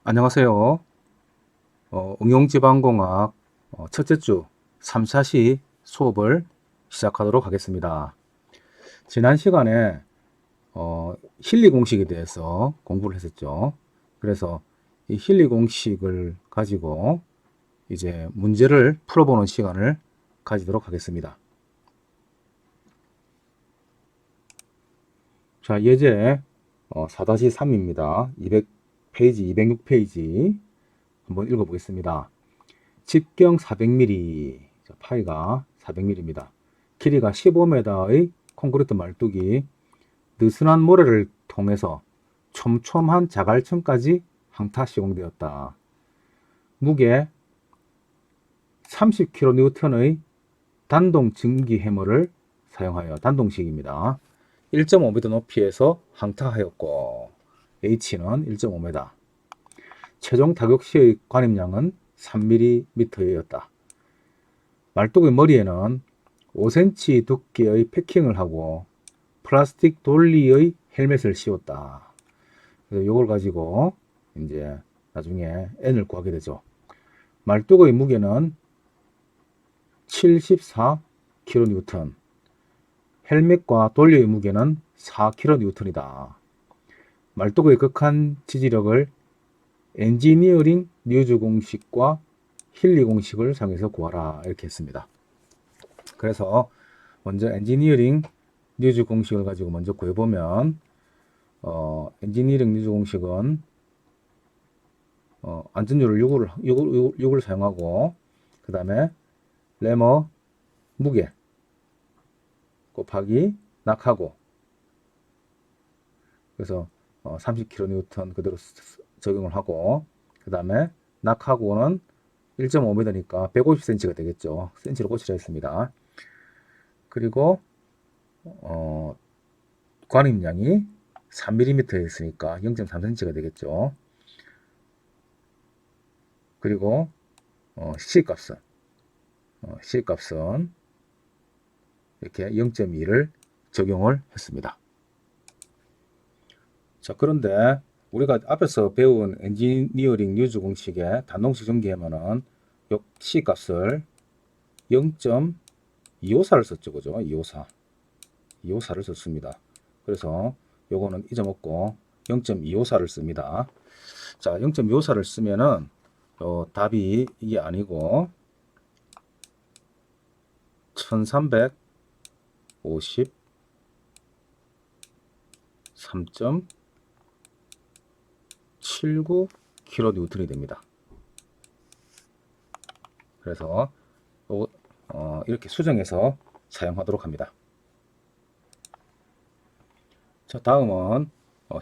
안녕하세요. 응용지방공학 첫째 주 3차 시 수업을 시작하도록 하겠습니다. 지난 시간에 힐리 공식에 대해서 공부를 했었죠. 그래서 이 힐리 공식을 가지고 이제 문제를 풀어보는 시간을 가지도록 하겠습니다. 자, 예제 4-3입니다. 200페이지, 206페이지 한번 읽어보겠습니다. 직경 400mm, 파이가 400mm입니다. 길이가 15m의 콘크리트 말뚝이 느슨한 모래를 통해서 촘촘한 자갈층까지 항타 시공되었다. 무게 30kN의 단동 증기 해머를 사용하여 단동식입니다. 1.5m 높이에서 항타하였고 H는 1.5m, 최종 타격 시의 관입량은 3mm였다. 말뚝의 머리에는 5cm 두께의 패킹을 하고 플라스틱 돌리의 헬멧을 씌웠다. 그래서 이걸 가지고 이제 나중에 N을 구하게 되죠. 말뚝의 무게는 74kN, 헬멧과 돌리의 무게는 4kN이다. 말뚝의 극한 지지력을 엔지니어링 뉴즈 공식과 힐리 공식을 사용해서 구하라 이렇게 했습니다. 그래서 먼저 엔지니어링 뉴즈 공식을 가지고 먼저 구해보면 엔지니어링 뉴즈 공식은 안전율을 6을 사용하고 그 다음에 레머 무게 곱하기 낙하고, 그래서 30kN 그대로 적용을 하고, 그 다음에 낙하고는 1.5m니까 150cm가 되겠죠. 센치로 고치려 했습니다. 그리고 관입량이 3mm에 있으니까 0.3cm가 되겠죠. 그리고 C값은 이렇게 0.2를 적용을 했습니다. 자, 그런데 우리가 앞에서 배운 엔지니어링 뉴즈 공식의 단동식 전개하면은 요 C값을 0.254를 썼죠. 그죠? 254를 썼습니다. 그래서 요거는 잊어먹고 0.254를 씁니다. 자, 0.254를 쓰면은 답이 이게 아니고 1350 3.79kN이 됩니다. 그래서 이렇게 수정해서 사용하도록 합니다. 자, 다음은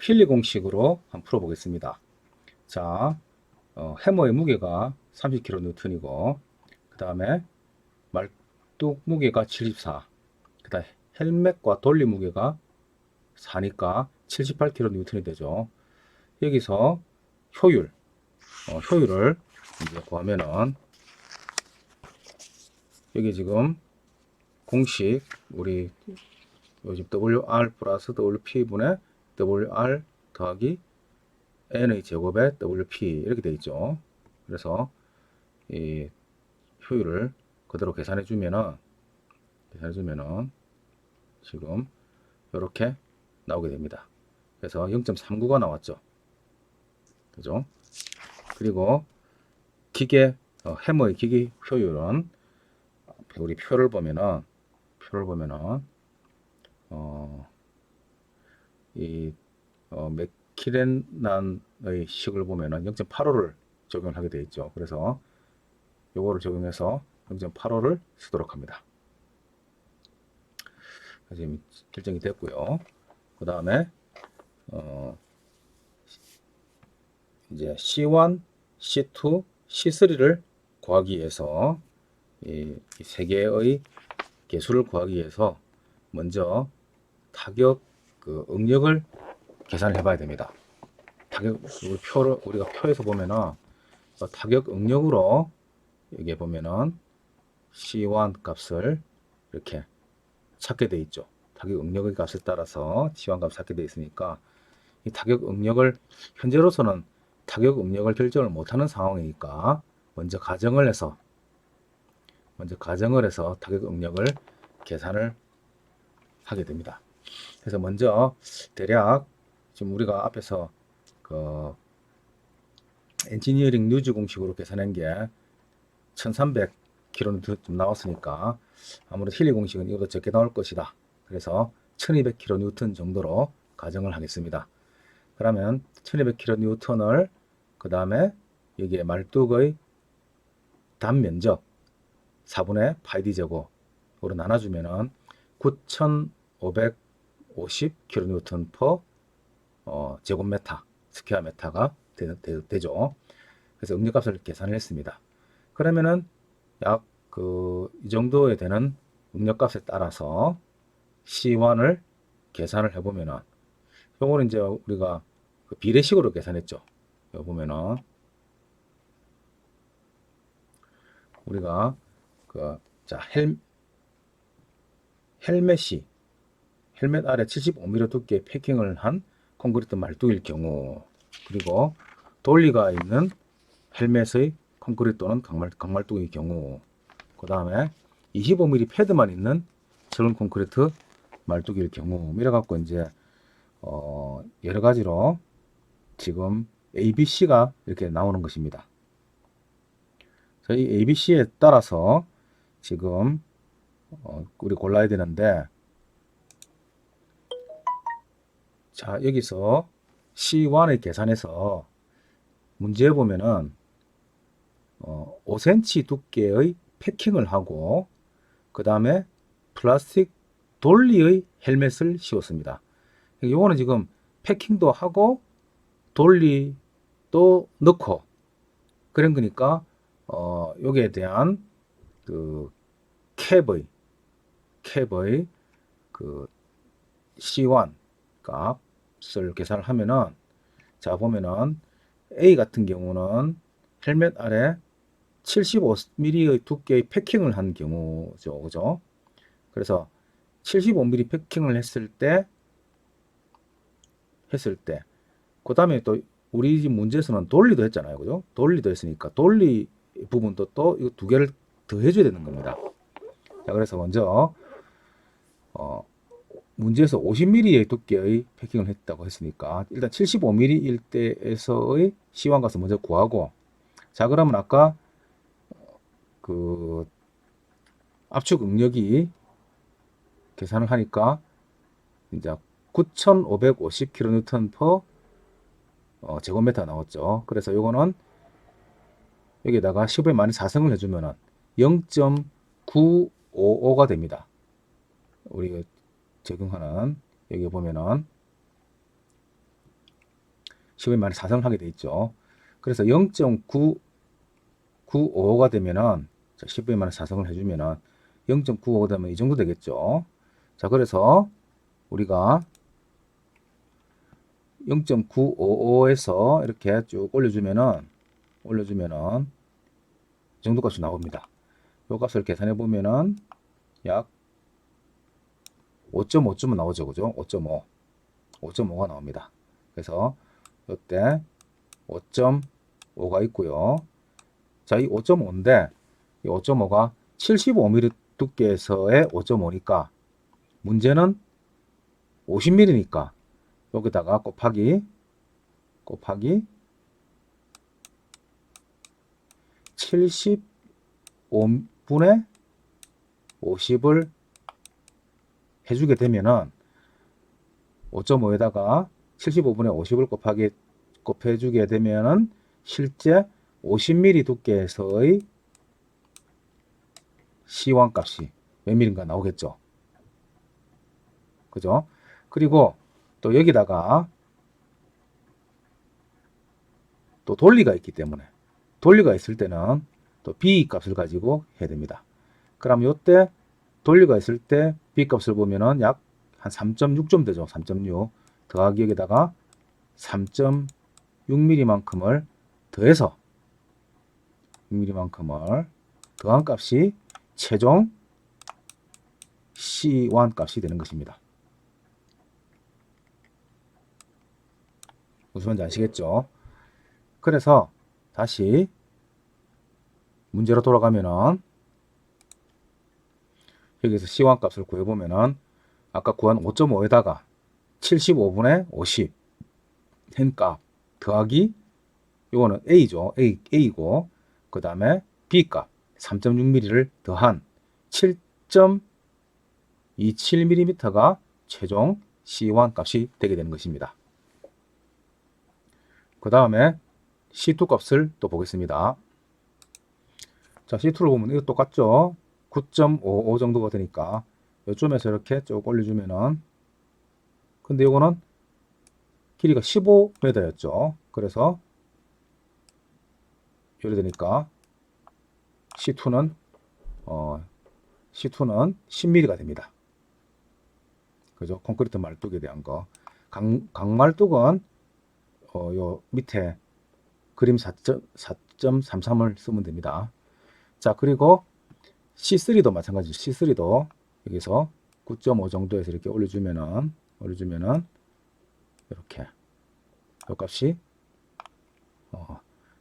힐리 공식으로 한번 풀어보겠습니다. 자, 해머의 무게가 30kN이고 그 다음에 말뚝 무게가 74, 그 다음에 헬멧과 돌리 무게가 4니까 78kN이 되죠. 여기서 효율을 이제 구하면은 여기 지금 공식 우리 요즘 WR 플러스 WP 분의 WR 더하기 N의 제곱에 WP 이렇게 되어 있죠. 그래서 이 효율을 그대로 계산해 주면은 지금 이렇게 나오게 됩니다. 그래서 0.39가 나왔죠. 그죠? 그리고 기계 해머의 기계 효율은 우리 표를 보면은 이 맥키렌난의 식을 보면은 0.85를 적용을 하게 되어 있죠. 그래서 요거를 적용해서 0.85를 쓰도록 합니다. 지금 결정이 됐고요. 그 다음에 이제 C1, C2, C3를 구하기 위해서 이 세 개의 개수를 구하기 위해서 먼저 타격 응력을 계산을 해봐야 됩니다. 우리가 표에서 보면은 타격 응력으로 여기에 보면은 C1 값을 이렇게 찾게 돼 있죠. 타격 응력의 값에 따라서 C1 값을 찾게 돼 있으니까 이 타격 응력을 현재로서는 타격 응력을 결정을 못하는 상황이니까 먼저 가정을 해서 타격 응력을 계산을 하게 됩니다. 그래서 먼저 대략 지금 우리가 앞에서 그 엔지니어링 뉴즈 공식으로 계산한 게 1300kN 좀 나왔으니까 아무래도 힐리 공식은 이보다 적게 나올 것이다. 그래서 1200kN 정도로 가정을 하겠습니다. 그러면 1200kN을 그 다음에 여기에 말뚝의 단면적 4분의 파이디 제곱으로 나눠주면은 9550kN per 제곱메타 스퀘어 메타가 되죠. 그래서 응력값을 계산을 했습니다. 그러면은 약 이 정도에 되는 응력값에 따라서 C1을 계산을 해보면은 요거는 이제 우리가 그 비례식으로 계산했죠. 여기 보면은 우리가 자 헬멧 아래 75mm 두께 패킹을 한 콘크리트 말뚝일 경우, 그리고 돌리가 있는 헬멧의 콘크리트 또는 강말뚝의 경우, 그 다음에 25mm 패드만 있는 철근 콘크리트 말뚝일 경우, 이래 갖고 이제 여러 가지로 지금 ABC가 이렇게 나오는 것입니다. 이 ABC에 따라서 지금 우리 골라야 되는데, 자 여기서 C1을 계산해서 문제에 보면은 5cm 두께의 패킹을 하고 그 다음에 플라스틱 돌리의 헬멧을 씌웠습니다. 요거는 지금 패킹도 하고 돌리도 넣고 그런 거니까 여기에 대한 그 캡의 그 C1 값을 계산을 하면은, 자 보면은 A 같은 경우는 헬멧 아래 75mm의 두께의 패킹을 한 경우죠. 그죠? 그래서 75mm 패킹을 했을 때 그 다음에 또 우리 문제에서는 돌리도 했잖아요. 그죠? 돌리도 했으니까 돌리 부분도 또 이 두 개를 더 해줘야 되는 겁니다. 자, 그래서 먼저 문제에서 50mm의 두께의 패킹을 했다고 했으니까 일단 75mm일 때에서의 C1 값을 먼저 구하고, 자 그러면 아까 그 압축 응력이 계산을 하니까 이제 9550kN per 제곱미터 나왔죠. 그래서 요거는 여기다가 15에 많이 4승을 해주면은 0.955가 됩니다. 우리 적용하는 여기 보면은 15에 많이 4승을 하게 돼 있죠. 그래서 0.995가 되면은 15에 많이 4승을 해주면은 0.95가 되면 이 정도 되겠죠. 자 그래서 우리가 0.955에서 이렇게 쭉 올려주면은 이 정도 값이 나옵니다. 이 값을 계산해 보면은 약 5.5쯤은 나오죠. 그죠? 5.5가 나옵니다. 그래서 이때 5.5가 있고요. 자, 이 5.5인데 이 5.5가 75mm 두께에서의 5.5니까 문제는 50mm니까 여기다가 곱하기 75분의 50을 해주게 되면은 5.5에다가 75분의 50을 곱해주게 되면은 실제 50mm 두께에서의 C1 값이 몇 mm인가 나오겠죠. 그죠? 그리고 또 여기다가 또 돌리가 있기 때문에 돌리가 있을 때는 또 B 값을 가지고 해야 됩니다. 그럼 요때 돌리가 있을 때 B 값을 보면은 약 한 3.6점 되죠. 3.6 더하기 여기다가 3.6mm만큼을 더해서 6mm만큼을 더한 값이 최종 C1 값이 되는 것입니다. 무슨 말인지 아시겠죠? 그래서 다시 문제로 돌아가면은 여기서 C1 값을 구해보면은 아까 구한 5.5에다가 75분의 50 헨값 더하기 이거는 A죠. A고 그 다음에 B값 3.6mm를 더한 7.27mm가 최종 C1 값이 되게 되는 것입니다. 그 다음에 C2 값을 또 보겠습니다. 자, C2를 보면 이거 똑같죠. 9.55 정도가 되니까 요쯤에서 이렇게 쭉 올려주면은, 근데 이거는 길이가 15m였죠. 그래서 이래 되니까 C2는 10mm가 됩니다. 그죠? 콘크리트 말뚝에 대한 거. 강말뚝은 요 밑에 그림 4.33을 쓰면 됩니다. 자, 그리고 C3도 마찬가지죠. C3도 여기서 9.5 정도에서 이렇게 올려주면은 이렇게 요 값이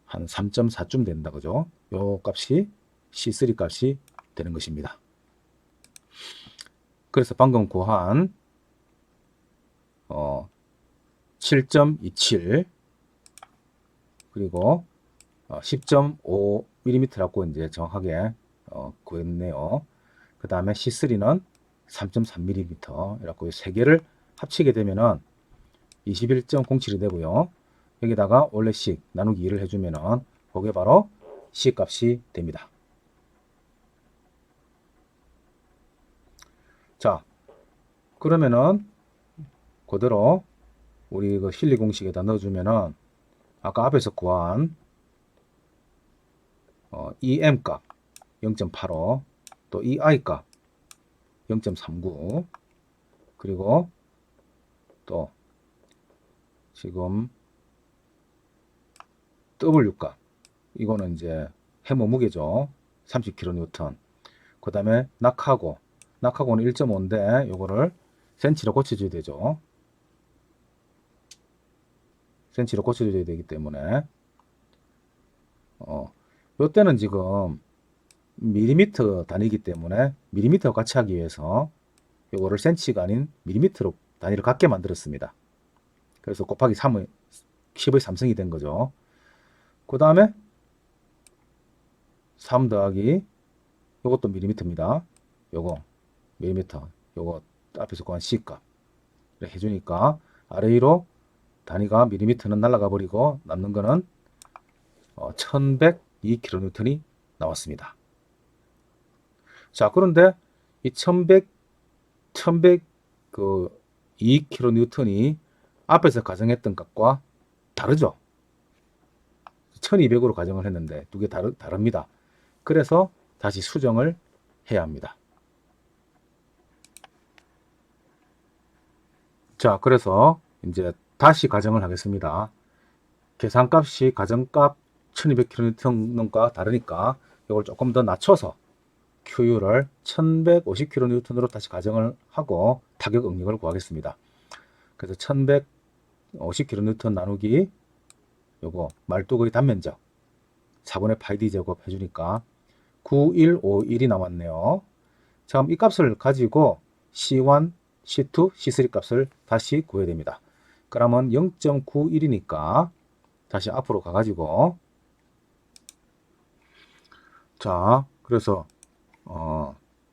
한 3.4쯤 된다. 그죠? 요 값이 C3 값이 되는 것입니다. 그래서 방금 구한 7.27 그리고 10.5mm라고 이제 정확하게 구했네요. 그 다음에 C3는 3.3mm 이라고 세 개를 합치게 되면은 21.07이 되고요. 여기다가 원래식 나누기 2를 해주면은 그게 바로 C 값이 됩니다. 자, 그러면은 그대로 우리 그 실리 공식에다 넣어주면은 아까 앞에서 구한 EM 값 0.85, 또 EI 값 0.39, 그리고 또 지금 W 값 이거는 이제 해모 무게죠. 30kN. 그 다음에 낙하고는 1.5인데 요거를 센치로 고쳐줘야 되죠. 센치로 고쳐줘야 되기 때문에 요때는 지금 밀리미터 단위이기 때문에 밀리미터 같이 하기 위해서 요거를 센치가 아닌 밀리미터로 단위를 같게 만들었습니다. 그래서 곱하기 3의 10의 3승이 된 거죠. 그 다음에 3 더하기 요것도 밀리미터입니다. 요거 밀리미터, 요거 앞에서 구한 C값 해주니까 아래 위로 단위가 밀리미터는 날아가 버리고 남는 거는 1102kN이 나왔습니다. 자, 그런데 이 1102kN이 앞에서 가정했던 값과 다르죠. 1200으로 가정을 했는데 두 개 다릅니다. 그래서 다시 수정을 해야 합니다. 자, 그래서 이제 다시 가정을 하겠습니다. 계산값이 가정값 1200kN과 다르니까 이걸 조금 더 낮춰서 QU를 1150kN으로 다시 가정을 하고 타격 응력을 구하겠습니다. 그래서 1150kN 나누기 요거 말뚝의 단면적 4분의 파이 D 제곱 해주니까 9151이 나왔네요. 자, 그럼 이 값을 가지고 C1, C2, C3 값을 다시 구해야 됩니다. 그러면 0.91이니까 다시 앞으로 가가지고 자, 그래서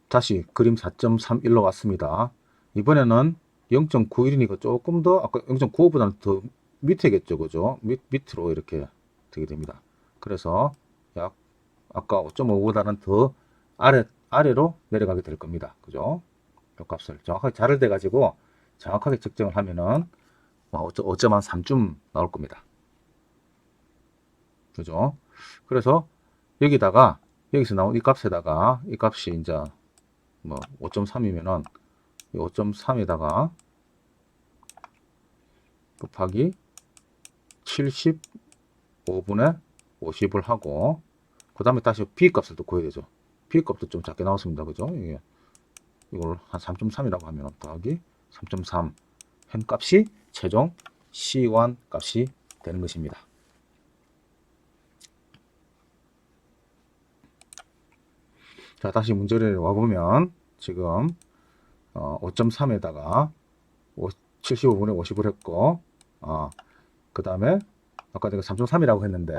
다시 그림 4.31로 왔습니다. 이번에는 0.91이니까 조금 더 아까 0.95보다는 더 밑에겠죠, 그죠? 밑으로 이렇게 되게 됩니다. 그래서 약 아까 5.5보다는 더 아래로 내려가게 될 겁니다. 그죠? 이 값을 정확하게 잘 돼 가지고 정확하게 측정을 하면은 5.3쯤 나올 겁니다. 그죠? 그래서 여기서 나온 이 값에다가 이 값이 이제 5.3이면은 5.3에다가 곱하기 75분의 50을 하고 그 다음에 다시 B 값을 또 구해야 되죠. B 값도 좀 작게 나왔습니다. 그죠? 이걸 한 3.3이라고 하면 더하기 3.3 현 값이 최종 C1 값이 되는 것입니다. 자, 다시 문제를 와보면 지금 5.3에다가 75분의 50을 했고 그 다음에 아까 내가 3.3이라고 했는데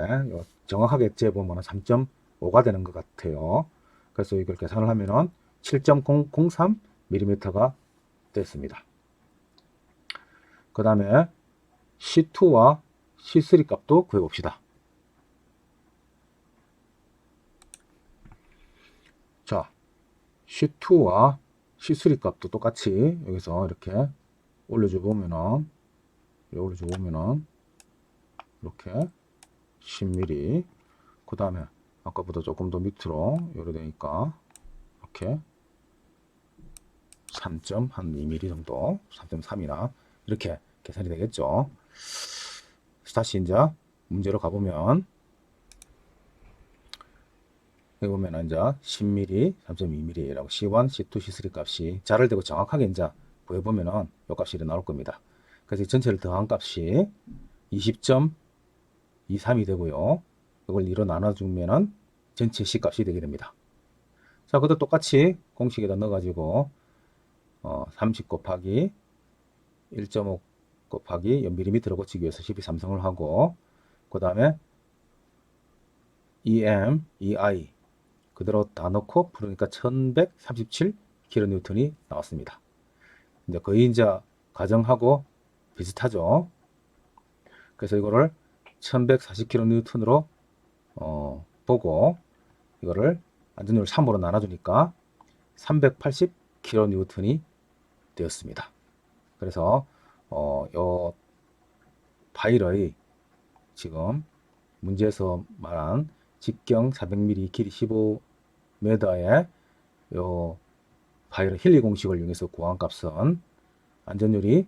정확하게 재보면 3.5가 되는 것 같아요. 그래서 이걸 계산을 하면은 7.003mm가 됐습니다. 그 다음에 C2와 C3 값도 구해봅시다. 자, C2와 C3 값도 똑같이 여기서 이렇게 올려줘 보면은 이렇게 10mm, 그 다음에 아까보다 조금 더 밑으로 요래 되니까 이렇게 3.2mm 정도, 3.3이나 이렇게 계산이 되겠죠. 다시 이제 문제로 가보면 여기 보면 이제 10mm, 3.2mm라고 C1, C2, C3 값이 자를 대고 정확하게 이제 구해보면은 이 값이 나올 겁니다. 그래서 이 전체를 더한 값이 20.23이 되고요. 이걸 2로 나눠주면은 전체 C 값이 되게 됩니다. 자, 그것도 똑같이 공식에다 넣어가지고 30 곱하기 1.5 곱하기 밀리미터로 고치기 위해서 12삼성을 하고 그 다음에 EM, EI 그대로 다 넣고 풀으니까 1137kN이 나왔습니다. 이제 거의 이제 가정하고 비슷하죠. 그래서 이거를 1140kN으로 보고 이거를 안전율 3으로 나눠주니까 380kN이 되었습니다. 그래서 요 파일의 지금 문제에서 말한 직경 400mm 길이 15m의 요 파일의 힐리 공식을 이용해서 구한 값은 안전율이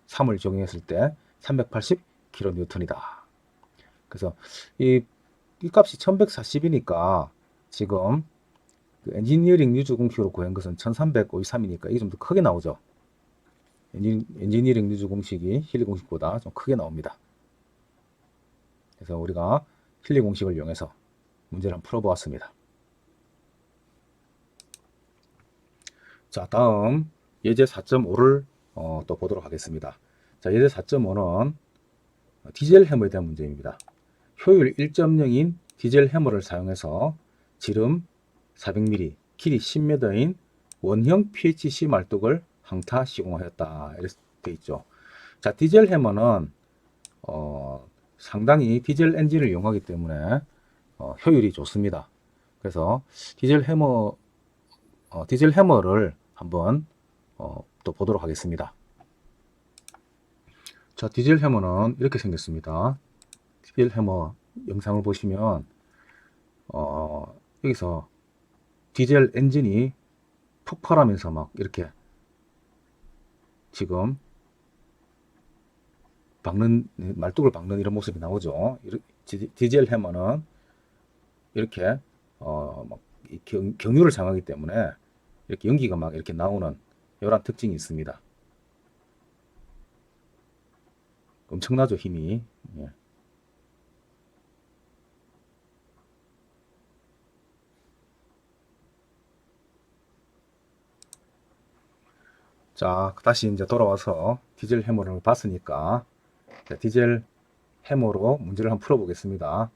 3을 적용했을 때 380kN이다. 그래서 이 값이 1140이니까 지금 그 엔지니어링 유주 공식으로 구한 것은 1353이니까 이게 좀 더 크게 나오죠. 엔지니어링 유주 공식이 힐리 공식보다 좀 크게 나옵니다. 그래서 우리가 힐리 공식을 이용해서 문제를 한번 풀어보았습니다. 자, 다음 예제 4.5를 또 보도록 하겠습니다. 자, 예제 4.5는 디젤 해머에 대한 문제입니다. 효율 1.0인 디젤 해머를 사용해서 지름 400mm, 길이 10m인 원형 PHC 말뚝을 항타 시공하였다. 이렇게 되어 있죠. 자, 디젤 해머는 상당히 디젤 엔진을 이용하기 때문에 효율이 좋습니다. 그래서 디젤 해머를 한번 또 보도록 하겠습니다. 자, 디젤 해머는 이렇게 생겼습니다. 디젤 해머 영상을 보시면 여기서 디젤 엔진이 폭발하면서 막 이렇게 지금 말뚝을 박는 이런 모습이 나오죠. 디젤 해머는 이렇게 막 경유를 사용하기 때문에 이렇게 연기가 막 이렇게 나오는 이런 특징이 있습니다. 엄청나죠, 힘이. 예. 자, 다시 이제 돌아와서 디젤 해머를 봤으니까 디젤 해머로 문제를 한번 풀어보겠습니다.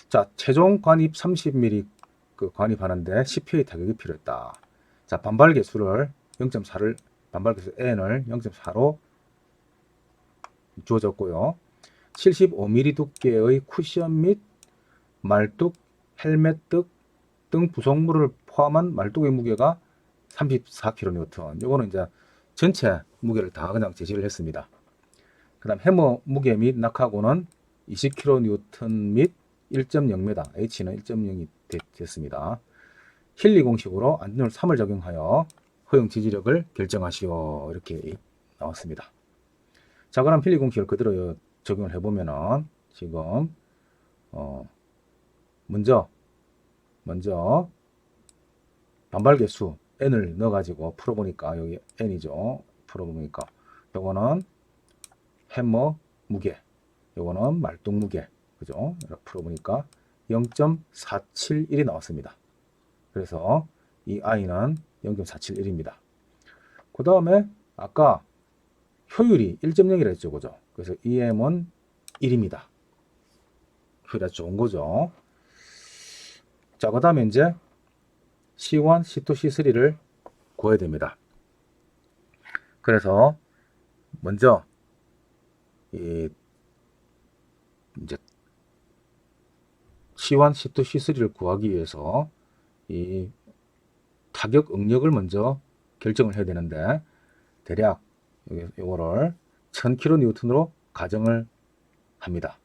자, 최종 관입 30mm 그 관입하는데 CPA 타격이 필요했다. 자, 반발 개수를 0.4를 반발 개수 N을 0.4로 주어졌고요. 75mm 두께의 쿠션 및 말뚝, 헬멧 등 부속물을 포함한 말뚝의 무게가 34kN. 요거는 이제 전체 무게를 다 그냥 제시를 했습니다. 그 다음 해머 무게 및 낙하고는 20kN 및 1.0m, H는 1.0이 됐습니다. 힐리 공식으로 안전율 3을 적용하여 허용 지지력을 결정하시오. 이렇게 나왔습니다. 자, 그럼 힐리 공식을 그대로 적용을 해보면은 지금 먼저 반발 개수 n을 넣어가지고 풀어보니까 여기 n이죠. 풀어보니까 요거는 해머 무게, 요거는 말뚝 무게, 그죠? 이렇게 풀어보니까 0.471이 나왔습니다. 그래서 이 i는 0.471입니다. 그 다음에 아까 효율이 1.0이라 했죠. 그죠? 그래서 EM은 1입니다. 효율이 아주 좋은 거죠. 자, 그 다음에 이제 C1, C2, C3를 구해야 됩니다. 그래서 먼저 이제 C1, C2, C3를 구하기 위해서 이 타격 응력을 먼저 결정을 해야 되는데 대략 요거를 1000kN으로 가정을 합니다.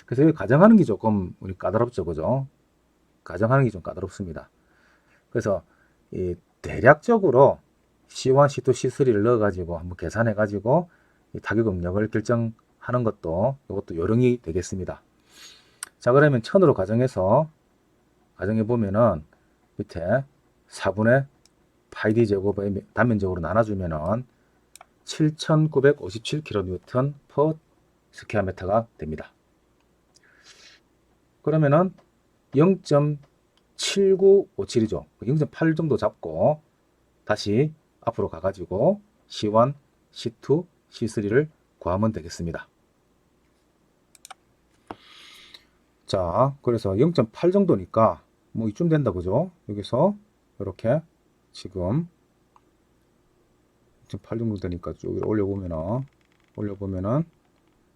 그래서 여기 가정하는 게 조금 우리 까다롭죠. 그죠? 가정하는 게 좀 까다롭습니다. 그래서 이 대략적으로 C1, C2, C3를 넣어 가지고 한번 계산해 가지고 이 타격 응력을 결정하는 것도 이것도 요령이 되겠습니다. 자, 그러면 1000으로 가정해서 가정해 보면은 밑에 4분의 파이디 제곱의 단면적으로 나눠주면은 7957kN per 스퀘어 미터가 됩니다. 그러면은 0.7957이죠. 0.8 정도 잡고 다시 앞으로 가가지고 C1, C2, C3를 구하면 되겠습니다. 자, 그래서 0.8 정도니까 뭐 이쯤 된다 그죠? 여기서 이렇게 지금 0.8 정도 되니까 쭉 올려보면은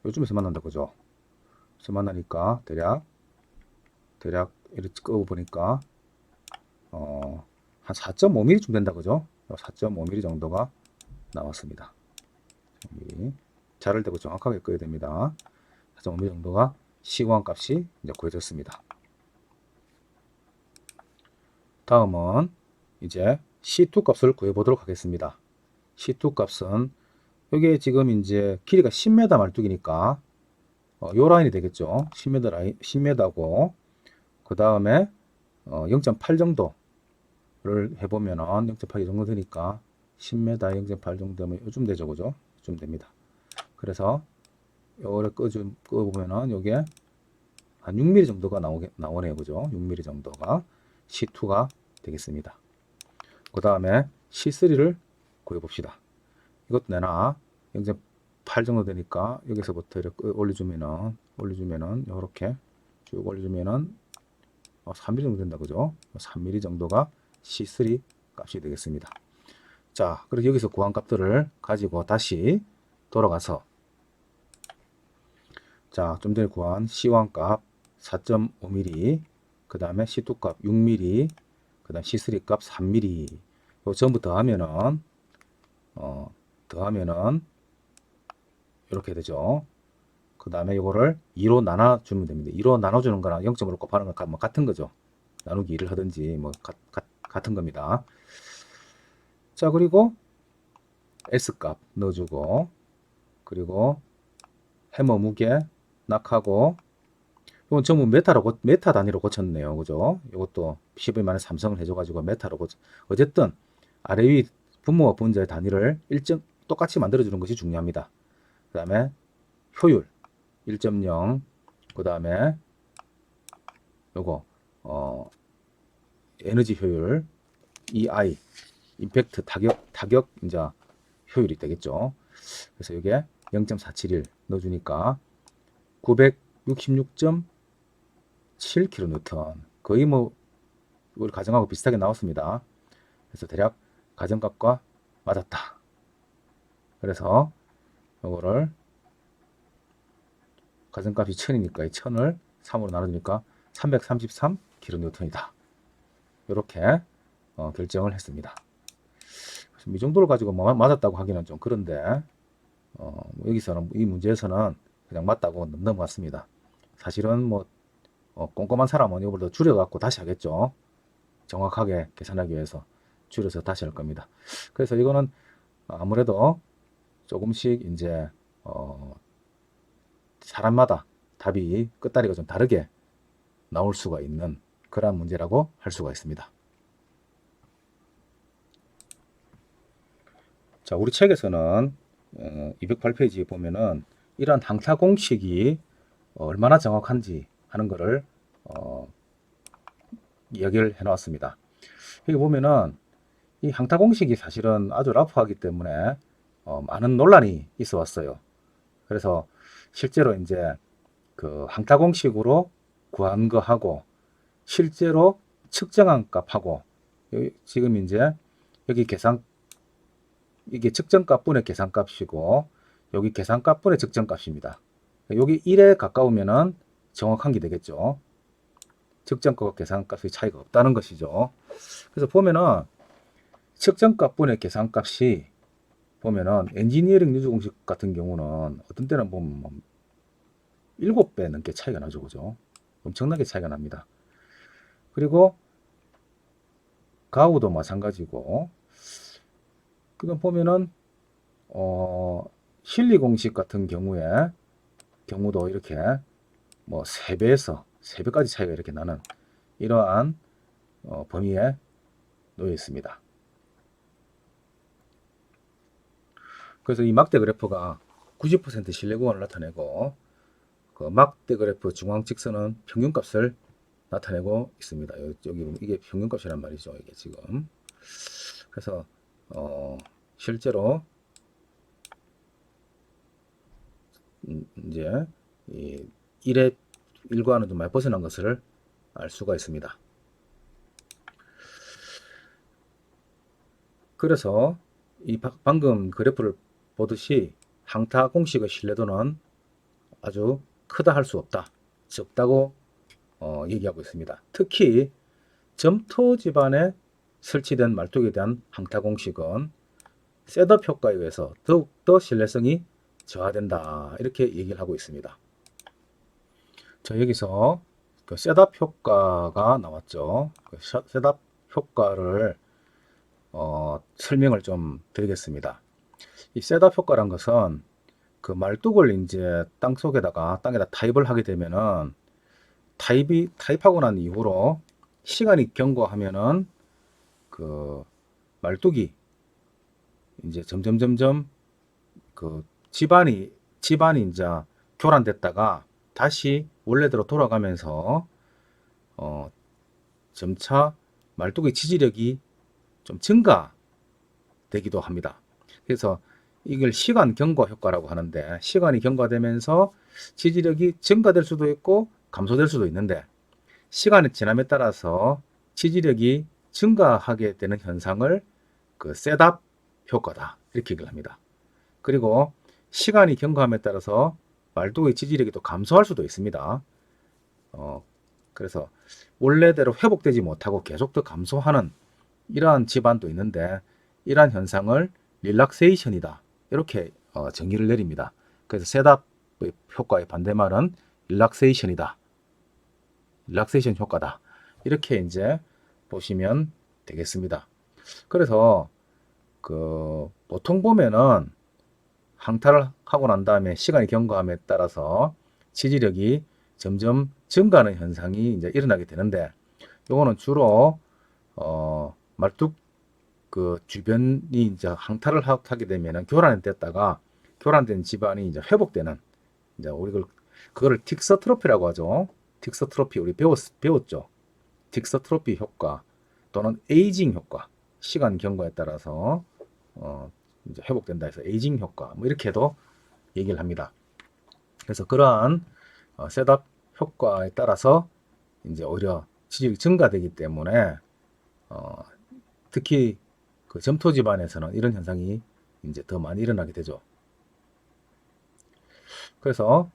요즘에서 만난다 그죠? 그래서 만나니까 대략 이렇게 끄어보니까 한 4.5mm쯤 된다 그죠? 4.5mm 정도가 나왔습니다. 자를 대고 정확하게 끄어야 됩니다. 4.5mm 정도가 시구한 값이 이제 구해졌습니다. 다음은 이제 C2 값을 구해보도록 하겠습니다. C2 값은 이게 지금 이제 길이가 10m 말뚝이니까 요 라인이 되겠죠. 10m 라인, 10m고 그 다음에 0.8 정도를 해보면은 0.8 정도 되니까 10m 0.8 정도 되면 요즘 되죠, 그죠? 요즘 됩니다. 그래서 요거를 끄보면은 요게 한 6mm 정도가 나오네요, 그죠? 6mm 정도가 C2가 되겠습니다. 그 다음에 C3를 구해봅시다. 이것도 내나 0.8 정도 되니까 여기서부터 이렇게 올려주면은 이렇게 쭉 올려주면은 3mm 정도 된다 그죠? 3mm 정도가 C3 값이 되겠습니다. 자, 그래서 여기서 구한 값들을 가지고 다시 돌아가서 자, 좀 전에 구한 C1 값 4.5mm, 그 다음에 C2 값 6mm, 그 다음 C3 값 3mm 요 전부 더하면은 이렇게 되죠. 그 다음에 이거를 2로 나눠주면 됩니다. 2로 나눠주는 거랑 0.5로 곱하는 거랑 뭐 같은 거죠. 나누기 2를 하든지 뭐 같은 겁니다. 자, 그리고 S값 넣어주고 그리고 해머 무게 낙하고 이건 전부 메타 단위로 고쳤네요. 그죠? 이것도 PCV만의 삼성을 해줘가지고 메타로 어쨌든 아래 위 분모와 분자의 단위를 똑같이 만들어주는 것이 중요합니다. 그 다음에 효율 1.0, 그 다음에 요거 에너지 효율 EI 임팩트 타격 이제 효율이 되겠죠. 그래서 이게 0.471 넣어주니까 966.7kN 거의 뭐 우리 가정하고 비슷하게 나왔습니다. 그래서 대략 가정값과 맞았다. 그래서 이거를 가정값이 1000이니까 이 1000을 3으로 나눠주니까 333kN이다. 이렇게 결정을 했습니다. 이 정도를 가지고 뭐 맞았다고 하기는 좀 그런데 여기서는 이 문제에서는 그냥 맞다고 넘어갔습니다. 사실은 뭐 꼼꼼한 사람은 이걸 더 줄여갖고 다시 하겠죠. 정확하게 계산하기 위해서 줄여서 다시 할 겁니다. 그래서 이거는 아무래도 조금씩 이제 사람마다 답이 끝다리가 좀 다르게 나올 수가 있는 그런 문제라고 할 수가 있습니다. 자, 우리 책에서는 208페이지에 보면은 이러한 항사 공식이 얼마나 정확한지 하는 것을 어, 이야기를 해놨습니다. 여기 보면은 이 항타 공식이 사실은 아주 라프하기 때문에 많은 논란이 있어 왔어요. 그래서 실제로 이제 그 항타 공식으로 구한 거하고 실제로 측정한 값하고 지금 이제 여기 이게 측정값분의 계산값이고 여기 계산값분의 측정값입니다. 여기 1에 가까우면은 정확한 게 되겠죠. 측정값과 계산값의 차이가 없다는 것이죠. 그래서 보면은 측정값분의 계산값이 보면은 엔지니어링 유즈 공식 같은 경우는 어떤 때는 보면 7배 넘게 차이가 나죠. 그죠? 엄청나게 차이가 납니다. 그리고 가우도 마찬가지고 그건 보면은 실리 공식 같은 경우도 이렇게 뭐 3배에서 3배까지 차이가 이렇게 나는 이러한 범위에 놓여 있습니다. 그래서 이 막대 그래프가 90% 신뢰 구간을 나타내고 그 막대 그래프 중앙 직선은 평균값을 나타내고 있습니다. 여기 이게 평균값이란 말이죠. 이게 지금 그래서 실제로 이제 이 1의 일과는 좀 많이 벗어난 것을 알 수가 있습니다. 그래서 이 방금 그래프를 보듯이 항타 공식의 신뢰도는 아주 크다 할 수 없다, 적다고 얘기하고 있습니다. 특히 점토 집안에 설치된 말뚝에 대한 항타 공식은 셋업 효과에 의해서 더욱더 신뢰성이 저하된다, 이렇게 얘기를 하고 있습니다. 자, 여기서 그 셋업 효과가 나왔죠. 그 셋업 효과를 설명을 좀 드리겠습니다. 이 셋업 효과란 것은 그 말뚝을 이제 땅에다 타입을 하게 되면은 타입하고 난 이후로 시간이 경과하면은 그 말뚝이 이제 점점 그 집안이 이제 교란됐다가 다시 원래대로 돌아가면서 점차 말뚝의 지지력이 좀 증가되기도 합니다. 그래서 이걸 시간 경과 효과라고 하는데, 시간이 경과되면서 지지력이 증가될 수도 있고 감소될 수도 있는데, 시간이 지남에 따라서 지지력이 증가하게 되는 현상을 그 셋업 효과다, 이렇게 얘기를 합니다. 그리고 시간이 경과함에 따라서 말뚝의 지지력이 또 감소할 수도 있습니다. 그래서 원래대로 회복되지 못하고 계속 더 감소하는 이러한 집안도 있는데, 이러한 현상을 릴락세이션이다, 이렇게 정의를 내립니다. 그래서 셋업 효과의 반대말은 릴락세이션이다, 릴락세이션 효과다, 이렇게 이제 보시면 되겠습니다. 그래서 그 보통 보면은 항타를 하고 난 다음에 시간이 경과함에 따라서 지지력이 점점 증가하는 현상이 이제 일어나게 되는데, 요거는 주로 말뚝 그 주변이 이제 항타를 하게 되면은 교란됐다가 교란된 집안이 이제 회복되는, 이제 우리 그거를 틱서트로피라고 하죠. 틱서트로피 우리 배웠죠. 틱서트로피 효과 또는 에이징 효과, 시간 경과에 따라서 이제 회복된다 해서 에이징 효과, 뭐 이렇게도 얘기를 합니다. 그래서 그러한 셋업 효과에 따라서 이제 오히려 지지력이 증가되기 때문에 특히 그 점토 집안에서는 이런 현상이 이제 더 많이 일어나게 되죠. 그래서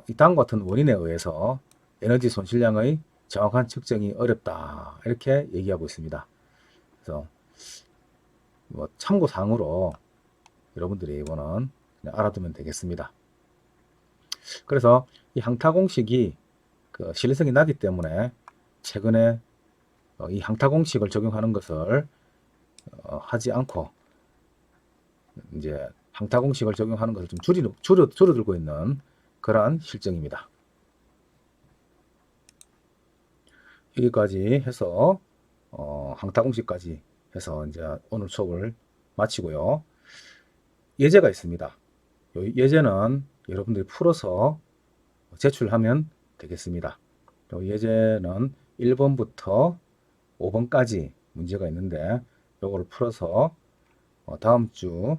이 다음과 같은 원인에 의해서 에너지 손실량의 정확한 측정이 어렵다, 이렇게 얘기하고 있습니다. 그래서 뭐 참고사항으로 여러분들이 이거는 그냥 알아두면 되겠습니다. 그래서 이 항타 공식이 그 신뢰성이 나기 때문에 최근에 이 항타 공식을 적용하는 것을 하지 않고 이제 항타 공식을 적용하는 것을 좀 줄어들고 있는 그러한 실정입니다. 여기까지 해서 항타 공식까지 해서 이제 오늘 수업을 마치고요. 예제가 있습니다. 예제는 여러분들이 풀어서 제출하면 되겠습니다. 그리고 예제는 1번부터 5번까지 문제가 있는데 요거를 풀어서 다음 주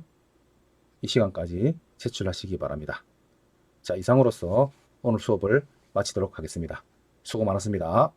이 시간까지 제출하시기 바랍니다. 자, 이상으로서 오늘 수업을 마치도록 하겠습니다. 수고 많았습니다.